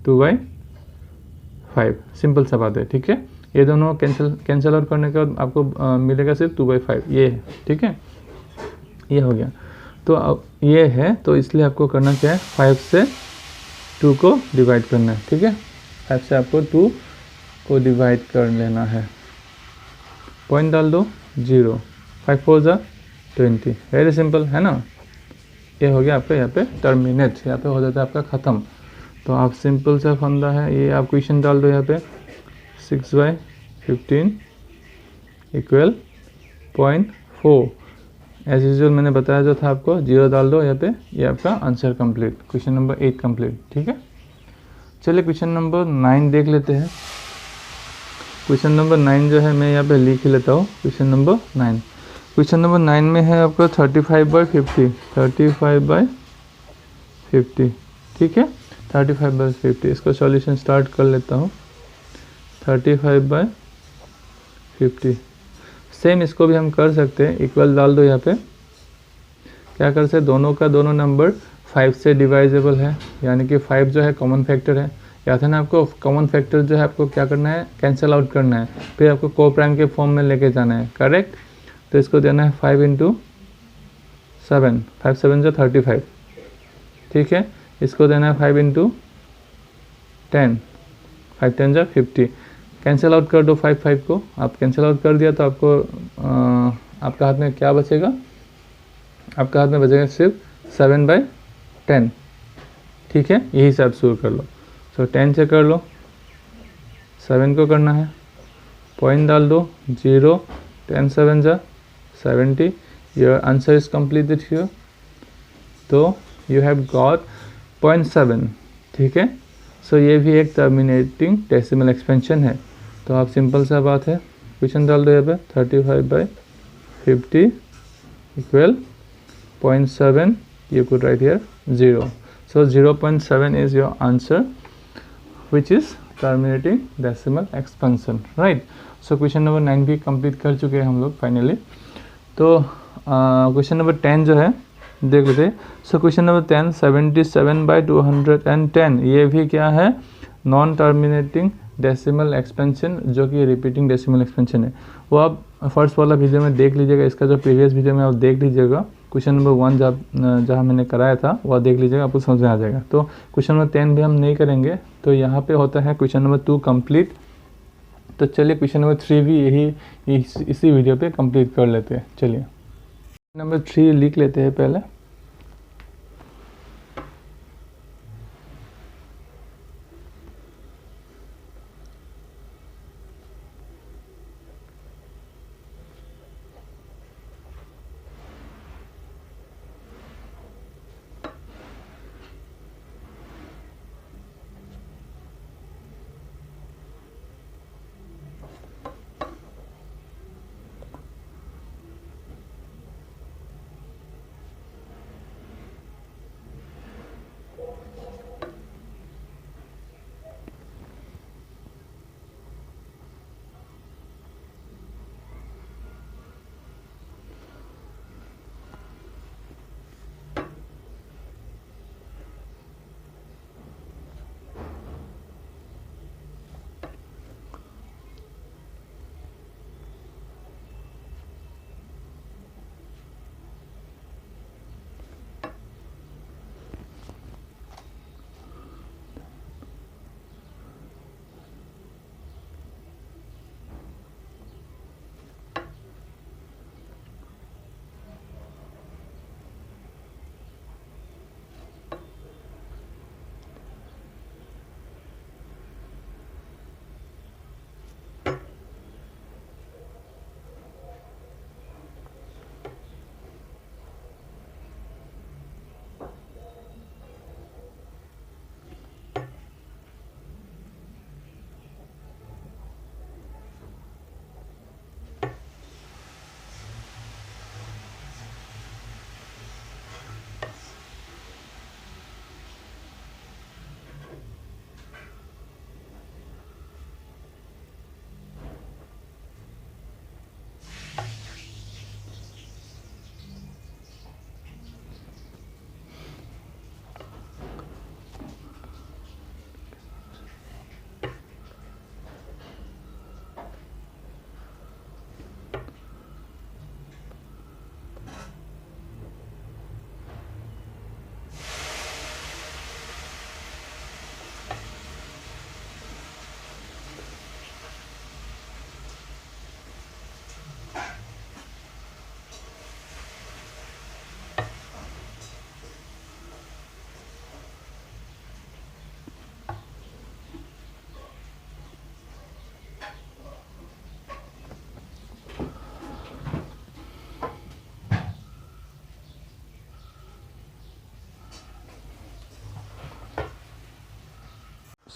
2/5, सिंपल सा बात है, ठीक है। ये दोनों कैंसिल आउट करने के बाद आपको मिलेगा सिर्फ 2/5, ये है, ठीक है, ये हो गया। तो अब ये है, तो इसलिए आपको करना क्या है, 5 से 2 को डिवाइड करना है, ठीक है। 5 से आपको 2 को डिवाइड कर लेना है, पॉइंट डाल दो 0, 5 4 = 20, वेरी सिंपल है ना। ये हो गया आपका यहाँ पे टर्मिनेट, यहाँ पे हो जाता है आपका ख़त्म। तो आप सिंपल सा फंदा है ये, आप क्वेश्चन डाल दो यहाँ पे 6/15 इक्वल 0.4, एज यूजुअल मैंने बताया जो था आपको, 0 डाल दो यहाँ पे, ये आपका answer complete, question number 8 complete, ठीक है। चलिए क्वेश्चन नंबर 9 देख लेते हैं। क्वेश्चन नंबर 9 जो है मैं यहाँ पे लिख लेता हूँ, क्वेश्चन नंबर 9। क्वेश्चन नंबर 9 में है आपका 35/50, 35/50, ठीक है, 35/50। इसको सॉल्यूशन स्टार्ट कर लेता हूँ, 35/50। सेम इसको भी हम कर सकते हैं, इक्वल डाल दो यहाँ पे, क्या कर सकते, दोनों का दोनों नंबर 5 से डिवाइजेबल है, यानी कि 5 जो है कॉमन फैक्टर है। याद है ना आपको, कॉमन फैक्टर जो है आपको क्या करना है, कैंसिल आउट करना है, फिर आपको को प्राइम के फॉर्म में लेके जाना है, करेक्ट। तो इसको देना है 5 × 7, 5 7 = 35, ठीक है। इसको देना है 5 × 10, 5 10 = 50। कैंसिल आउट कर दो 5 5 को, आप कैंसिल आउट कर दिया तो आपको आपका हाथ में क्या बचेगा, आपका हाथ में बचेगा सिर्फ 7/10, ठीक है। यही से आप शुरू कर लो। सो 10 से कर लो, 7 को करना है, पॉइंट डाल दो 0, 10 7 = 70, your answer is completed here. तो यू हैव गॉट 0.7, ठीक है। सो ये भी एक टर्मिनेटिंग डेसिमल एक्सपेंशन है। तो आप सिंपल सा बात है, क्वेश्चन डाल दो यहाँ पे 35/50 equal 0.7, you could write here 0. So 0.7 is your answer, which is terminating decimal expansion, right? So question number 9 भी कंप्लीट कर चुके हैं हम लोग फाइनली। तो क्वेश्चन नंबर 10 जो है देख लेते हैं। सो क्वेश्चन नंबर 10, 77/210, ये भी क्या है, नॉन टर्मिनेटिंग डेसिमल एक्सपेंशन, जो कि रिपीटिंग डेसिमल एक्सपेंशन है। वो आप फर्स्ट वाला वीडियो में देख लीजिएगा, इसका जो प्रीवियस वीडियो में आप देख लीजिएगा, क्वेश्चन नंबर 1 जहाँ मैंने कराया था वह देख लीजिएगा, आपको समझ में आ जाएगा। तो क्वेश्चन नंबर 10 भी हम नहीं करेंगे, तो यहाँ पे होता है क्वेश्चन नंबर 2 कंप्लीट। तो चलिए क्वेश्चन नंबर 3 भी इसी वीडियो पे कंप्लीट कर लेते हैं। चलिए नंबर 3 लिख लेते हैं पहले।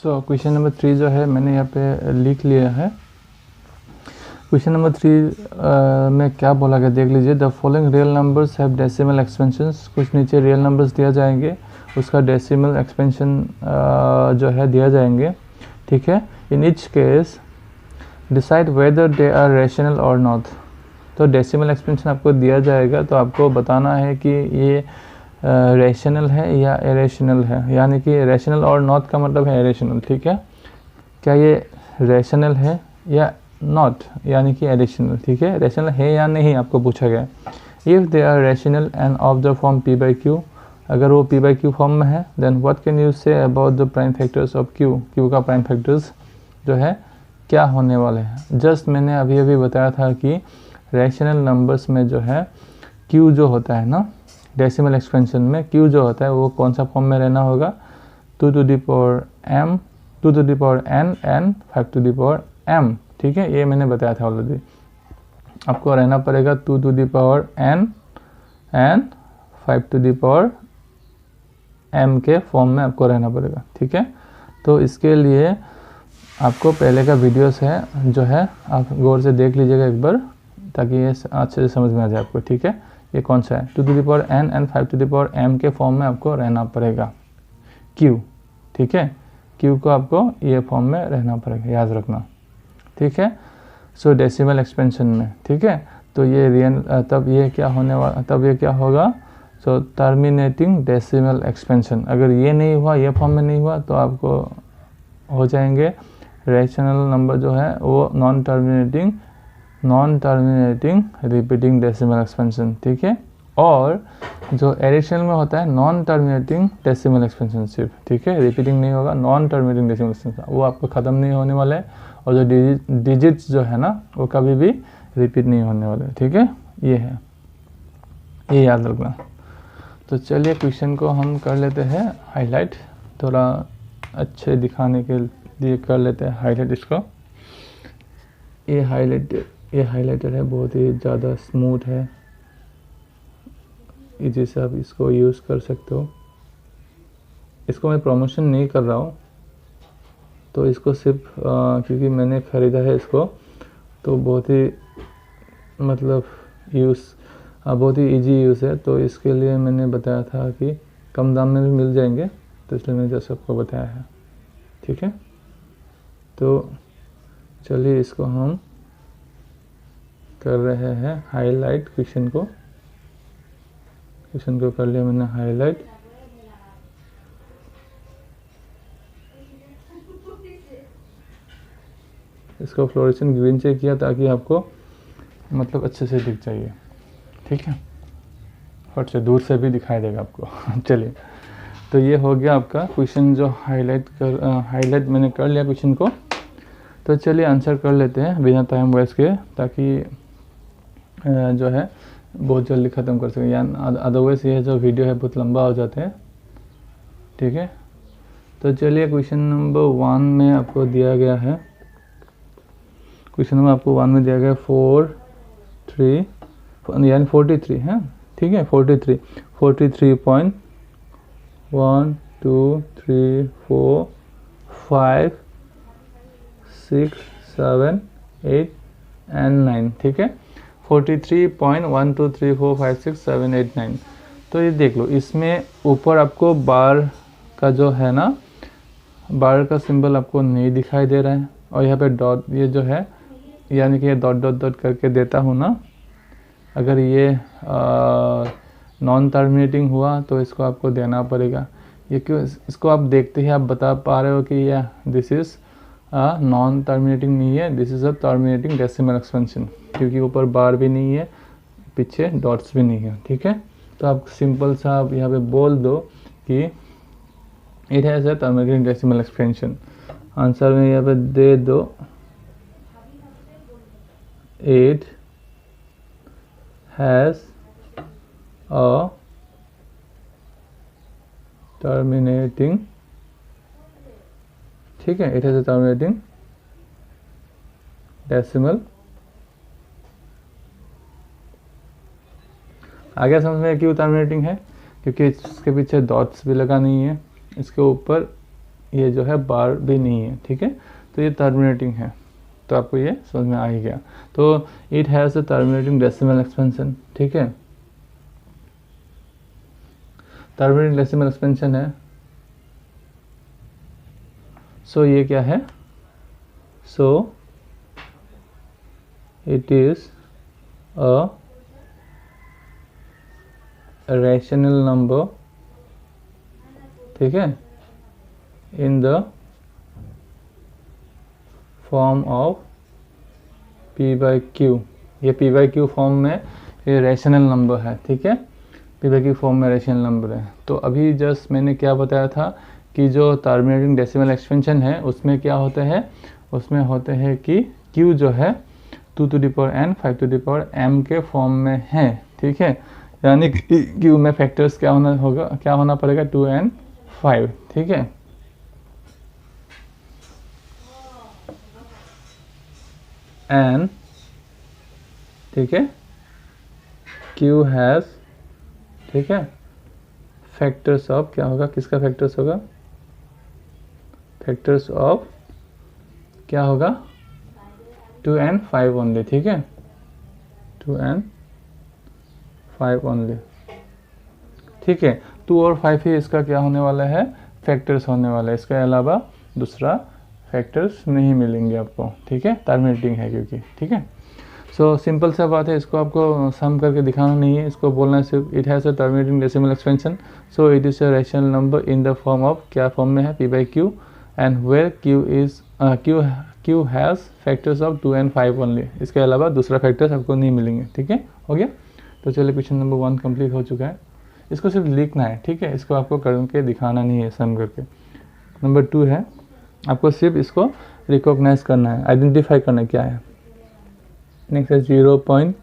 सो क्वेश्चन नंबर 3 जो है मैंने यहाँ पे लिख लिया है। क्वेश्चन नंबर 3 में क्या बोला गया देख लीजिए। The following real numbers have decimal expansions. कुछ नीचे रियल नंबर्स दिया जाएंगे, उसका डेसिमल एक्सपेंशन जो है दिया जाएंगे, ठीक है। In each case decide whether they are rational और नॉट। तो डेसिमल एक्सपेंशन आपको दिया जाएगा, तो आपको बताना है कि ये रेशनल है या इरेशनल है, यानी कि रेशनल और नॉट का मतलब है इरेशनल, ठीक है। क्या ये रेशनल है या नॉट, यानी कि एडिशनल, ठीक है। रेशनल है या नहीं आपको पूछा गया। If they are rational and of the form p by q, अगर वो p बाई क्यू फॉर्म में है, then what can you say about the prime factors of q। q का प्राइम फैक्टर्स जो है क्या होने वाले हैं। जस्ट मैंने अभी अभी बताया था कि रेशनल नंबर्स में जो है q जो होता है ना, डेसिमल एक्सपेंशन में q जो होता है वो कौन सा फॉर्म में रहना होगा, 2 to the power m, 2 to the power n and 5 to the power m, ठीक है। ये मैंने बताया था ऑलरेडी। आपको रहना पड़ेगा 2 to the power n and 5 to the power m के फॉर्म में आपको रहना पड़ेगा, ठीक है। तो इसके लिए आपको पहले का वीडियोस है जो है आप गौर से देख लीजिएगा एक बार, ताकि ये अच्छे से समझ में आ जाए आपको, ठीक है। ये कौन सा है, 2 to the power n and 5 to the power m के फॉर्म में आपको रहना पड़ेगा q, ठीक है। q को आपको ये फॉर्म में रहना पड़ेगा, याद रखना, ठीक है। सो डेसिमल एक्सपेंशन में, ठीक है। तो ये रियल तब ये क्या होने वाला, तब ये क्या होगा, सो टर्मिनेटिंग डेसिमल एक्सपेंशन। अगर ये नहीं हुआ, ये फॉर्म में नहीं हुआ, तो आपको हो जाएंगे रेशनल नंबर जो है वो non terminating repeating decimal expansion, ठीक है। और जो एडिशनल में होता है नॉन टर्मिनेटिंग डेसिमल एक्सपेंशन सिर्फ, ठीक है। रिपीटिंग नहीं होगा, नॉन टर्मिनेटिंग डेसिमल एक्सपेंशन वो आपको ख़त्म नहीं होने वाला है। और जो डिजिट्स जो है ना वो कभी भी रिपीट नहीं होने वाले, ठीक है। ये है, ये याद रखना। तो चलिए क्वेश्चन को हम कर लेते हैं हाईलाइट, थोड़ा अच्छे दिखाने के लिए कर लेते हैं हाईलाइट इसको। ये हाईलाइटर है, बहुत ही ज़्यादा स्मूथ है, इजी से आप इसको यूज़ कर सकते हो। इसको मैं प्रमोशन नहीं कर रहा हूँ, तो इसको सिर्फ क्योंकि मैंने ख़रीदा है इसको, तो बहुत ही मतलब बहुत ही इजी यूज़ है, तो इसके लिए मैंने बताया था कि कम दाम में भी मिल जाएंगे, तो इसलिए मैंने जैसे आपको बताया है, ठीक है। तो चलिए इसको हम कर रहे हैं हाईलाइट। क्वेश्चन को कर लिया मैंने हाईलाइट। इसको फ्लोरेसेंट ग्रीन से किया ताकि आपको मतलब अच्छे से दिख जाइए, ठीक है। फट से दूर से भी दिखाई देगा आपको। चलिए, तो ये हो गया आपका क्वेश्चन जो हाईलाइट मैंने कर लिया क्वेश्चन को। तो चलिए आंसर कर लेते हैं बिना टाइम वेस्ट के, ताकि जो है बहुत जल्दी ख़त्म कर सकें, या अदरवाइज़ ये जो वीडियो है बहुत लंबा हो जाता है, ठीक है। तो चलिए क्वेश्चन नंबर 1 में आपको दिया गया है, क्वेश्चन नंबर आपको 1 में दिया गया 43 यानी 43 है, ठीक है। 43 43.1 2 3 4 5 6 7 8 एंड 9, ठीक है। 43.1 2 3 4 5 6 7 8 9। तो ये देख लो, इसमें ऊपर आपको बार का जो है ना, बार का सिंबल आपको नहीं दिखाई दे रहा है, और यहाँ पे डॉट ये जो है, यानी कि ये डॉट डॉट डॉट करके देता हूँ ना, अगर ये नॉन टर्मिनेटिंग हुआ तो इसको आपको देना पड़ेगा। ये क्यों, इसको आप देखते ही आप बता पा रहे हो कि यह दिस इज़ नॉन टर्मिनेटिंग नहीं है, this is a terminating decimal expansion, क्योंकि ऊपर बार भी नहीं है, पीछे डॉट्स भी नहीं है, ठीक है। तो आप सिंपल सा आप यहाँ पे बोल दो कि it has a terminating decimal expansion. Answer में यहाँ पे दे दो 8 has a terminating, ठीक है, it has a terminating decimal। आगे समझ में क्यों टर्मिनेटिंग है, क्योंकि इसके पीछे डॉट्स भी लगा नहीं है, इसके ऊपर ये जो है बार भी नहीं है, ठीक है। तो ये टर्मिनेटिंग है, तो आपको ये समझ में आ ही गया। तो it has a terminating decimal expansion, ठीक है। टर्मिनेटिंग डेसिमल एक्सपेंशन है, सो ये क्या है, so it is a rational number, ठीक है, इन the form of p by Q. ये p बाई क्यू फॉर्म में ये रैशनल नंबर है, ठीक है, p बाई क्यू फॉर्म में रैशनल नंबर है। तो अभी जस्ट मैंने क्या बताया था कि जो टर्मिनेटिंग डेसिमल एक्सपेंशन है उसमें क्या होता है, उसमें होते हैं कि q जो है 2 to the power n 5 to the power m के फॉर्म में है, ठीक है। यानी q में फैक्टर्स क्या होना पड़ेगा 2n 5, ठीक है। एन, ठीक है, q हैज़, ठीक है, फैक्टर्स ऑफ क्या होगा, किसका फैक्टर्स होगा, फैक्टर्स ऑफ क्या होगा 2n 5 ओनली, ठीक है, 2n 5 ओनली, ठीक है। 2 और 5 ही इसका क्या होने वाला है, फैक्टर्स होने वाला है। इसके अलावा दूसरा फैक्टर्स नहीं मिलेंगे आपको, ठीक है, टर्मिनेटिंग है क्योंकि, ठीक है। सो सिंपल सा बात है, इसको आपको सम करके दिखाना नहीं है, इसको बोलना है सिर्फ it has a terminating decimal expansion, so it is a rational number in the form of, क्या फॉर्म में है, p by q, and where q has factors of 2 and 5 only. इसके अलावा दूसरा फैक्टर्स आपको नहीं मिलेंगे, ठीक है, हो गया। तो चलिए क्वेश्चन नंबर 1 कंप्लीट हो चुका है। इसको सिर्फ लिखना है, ठीक है, इसको आपको करके दिखाना नहीं है सम करके। नंबर 2 है, आपको सिर्फ इसको रिकॉग्नाइज करना है, आइडेंटिफाई करना है क्या है। नेक्स्ट है 0.120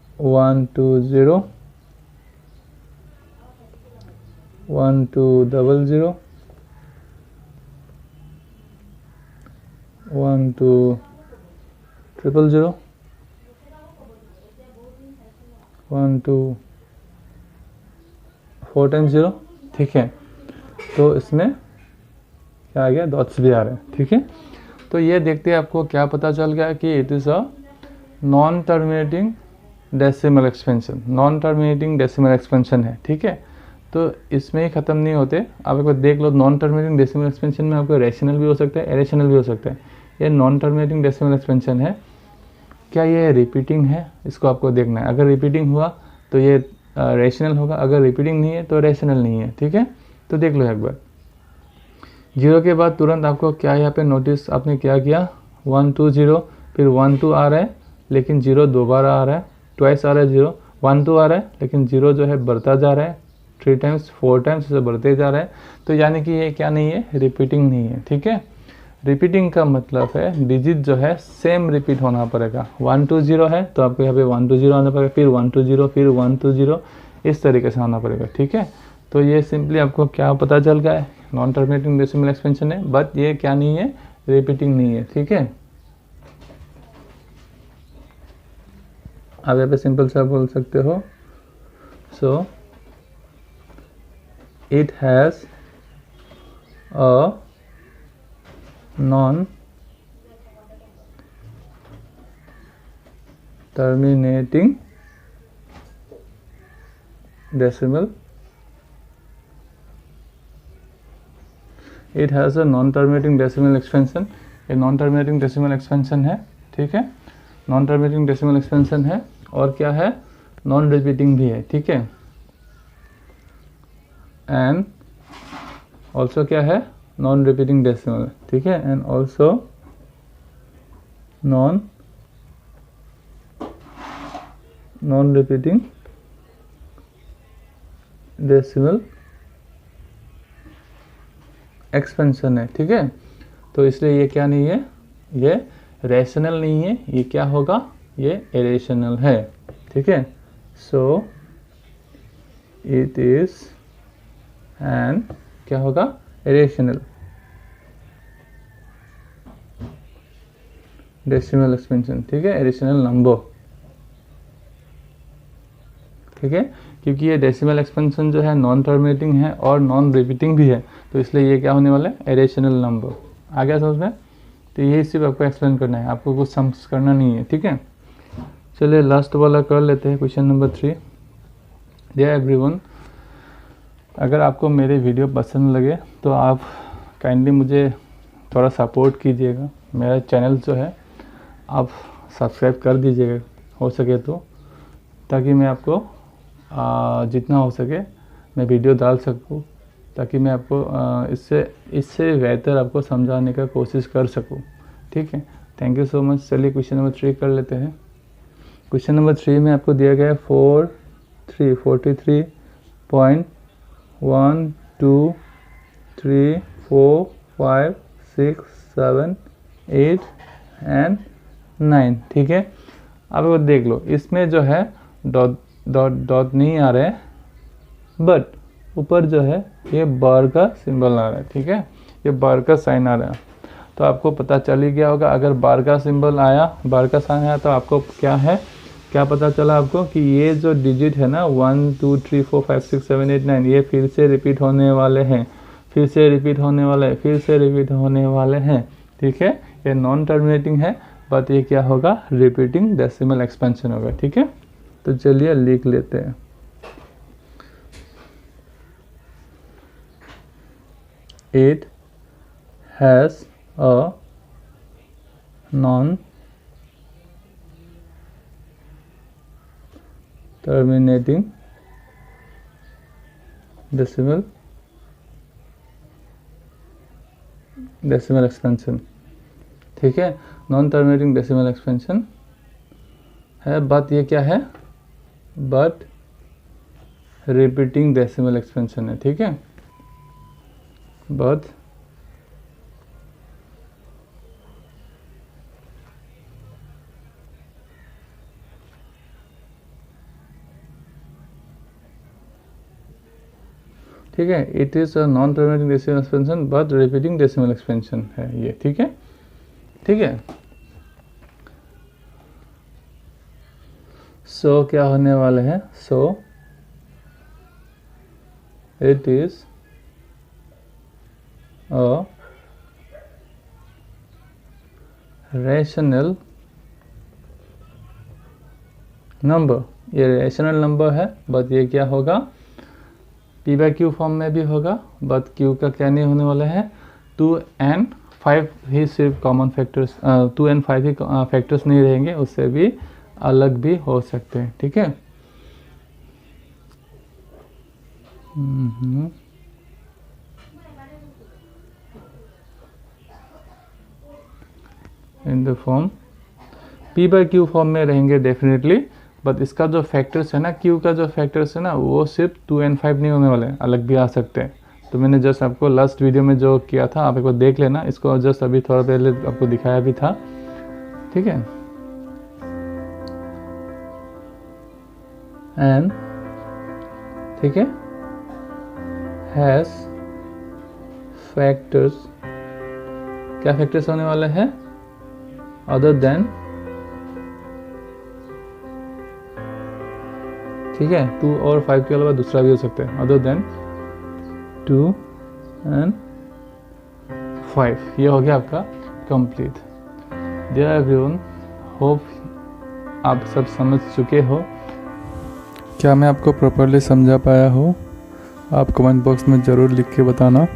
1200 12000 4 times 0, ठीक है। तो इसमें क्या आ गया, डॉट्स भी आ रहे हैं, ठीक है। तो ये देखते हैं आपको क्या पता चल गया कि it is a non terminating decimal expansion, non terminating decimal expansion है, ठीक है। तो इसमें ही ख़त्म नहीं होते, आप एक बार देख लो, नॉन टर्मिनेटिंग डेसिमल एक्सपेंशन में आपको रैशनल भी हो सकता है, इरेशनल भी हो सकता है। ये नॉन टर्मिनेटिंग डेसिमल एक्सपेंशन है, क्या ये रिपीटिंग है, इसको आपको देखना है। अगर रिपीटिंग हुआ तो ये रैशनल होगा, अगर रिपीटिंग नहीं है तो रैशनल नहीं है, ठीक है। तो देख लो एक बार, 0 के बाद तुरंत आपको क्या यहाँ पे नोटिस आपने क्या किया, 120, फिर 12 आ रहा है लेकिन 0 दोबारा आ रहा है, ट्वाइस आ रहा है 0, 12 आ रहा है लेकिन 0 जो है बढ़ता जा रहा है, 3 times 4 times इसे बढ़ते जा रहा है। तो यानी कि ये क्या नहीं है, रिपीटिंग नहीं है, ठीक है। रिपीटिंग का मतलब है डिजिट जो है सेम रिपीट होना पड़ेगा। 120 है तो आपको यहाँ पे 120 आना पड़ेगा, फिर 120, फिर 120, इस तरीके से आना पड़ेगा, ठीक है। तो ये सिंपली आपको क्या पता चल गया है, नॉन टर्मिनेटिंग डेसिमल एक्सपेंशन है, बट ये क्या नहीं है, रिपीटिंग नहीं है, ठीक है। आप यहाँ पे सिंपल सा बोल सकते हो, so it has a non terminating decimal, it has a non terminating decimal expansion, ये नॉन टर्मिनेटिंग डेसिमल एक्सपेंशन है, ठीक है, नॉन टर्मिनेटिंग डेसिमल एक्सपेंशन है। और क्या है, नॉन रिपीटिंग भी है, ठीक है। एंड ऑल्सो क्या है, नॉन रिपीटिंग डेसिमल, ठीक है, and also non repeating decimal expansion है, ठीक है। तो इसलिए ये क्या नहीं है, ये रैशनल नहीं है, ये क्या होगा, ये इरेशनल है, ठीक है। सो इट इज एंड क्या होगा, इरेशनल डेसिमल एक्सपेंशन, ठीक है, इरेशनल नंबर। ठीक है, क्योंकि ये डेसिमल एक्सपेंशन जो है नॉन टर्मिनेटिंग है और नॉन रिपीटिंग भी है, तो इसलिए ये क्या होने वाला है, इरेशनल नंबर। आ गया समझ में? तो यही सिर्फ आपको एक्सप्लेन करना है, आपको कुछ सम्स करना नहीं है, ठीक है। चलिए लास्ट वाला कर लेते हैं, क्वेश्चन नंबर 3। डियर एवरीवन, अगर आपको मेरे वीडियो पसंद लगे तो आप काइंडली मुझे थोड़ा सपोर्ट कीजिएगा। मेरा चैनल जो है आप सब्सक्राइब कर दीजिएगा हो सके तो, ताकि मैं आपको जितना हो सके मैं वीडियो डाल सकूँ, ताकि मैं आपको इससे बेहतर आपको समझाने का कोशिश कर सकूँ, ठीक है। Thank you so much. चलिए क्वेश्चन नंबर 3 कर लेते हैं। क्वेश्चन नंबर 3 में आपको दिया गया है 43.1234567 8 एंड 9, ठीक है। अब वो देख लो, इसमें जो है डॉट डॉट डॉट नहीं आ रहे हैं, बट ऊपर जो है ये बार का सिंबल आ रहा है, ठीक है, ये बार का साइन आ रहा है। तो आपको पता चल ही गया होगा, अगर बार का सिंबल आया, बार का साइन आया, तो आपको क्या पता चला आपको कि ये जो डिजिट है ना 1 2 3 4 5 6 7 8 9 ये फिर से रिपीट होने वाले हैं, फिर से रिपीट होने वाले हैं, फिर से रिपीट होने वाले हैं, ठीक है। ये नॉन टर्मिनेटिंग है, बट ये क्या होगा, रिपीटिंग डेसिमल एक्सपेंशन होगा, ठीक है। तो चलिए लिख लेते हैं। It has a non-terminating decimal expansion, ठीक है। नॉन टर्मिनेटिंग डेसिमल एक्सपेंशन है, बात ये क्या है, बट रिपीटिंग डेसिमल एक्सपेंशन है, ठीक है। बट ठीक है, it is a non terminating decimal expansion but repeating decimal expansion है ये, ठीक है, ठीक है। सो क्या होने वाले हैं, so it is a rational number, ये रैशनल नंबर है, बट ये क्या होगा, P/Q फॉर्म में भी होगा, बट Q का क्या नहीं होने वाला है, 2 and 5 ही सिर्फ common factors, 2 and 5 he factors नहीं रहेंगे, उससे भी अलग भी हो सकते हैं, ठीक है। इन द फॉर्म P/Q फॉर्म में रहेंगे डेफिनेटली, बट इसका जो फैक्टर्स है ना, Q का जो फैक्टर्स है ना, वो सिर्फ 2 and 5 नहीं होने वाले, अलग भी आ सकते हैं। तो मैंने जस्ट आपको लास्ट वीडियो में जो किया था, आप एक बार देख लेना, इसको जस्ट अभी थोड़ा पहले आपको दिखाया भी था, ठीक है। एंड ठीक है, हैज फैक्टर्स, क्या फैक्टर्स होने वाले हैं, अदर देन, ठीक है, 2 और 5 के अलावा दूसरा भी हो सकता है, अदर देन 2 and 5। ये हो गया आपका कंप्लीट। डियर एवरीवन, होप आप सब समझ चुके हो। क्या मैं आपको प्रॉपर्ली समझा पाया हो? आप कमेंट बॉक्स में ज़रूर लिख के बताना।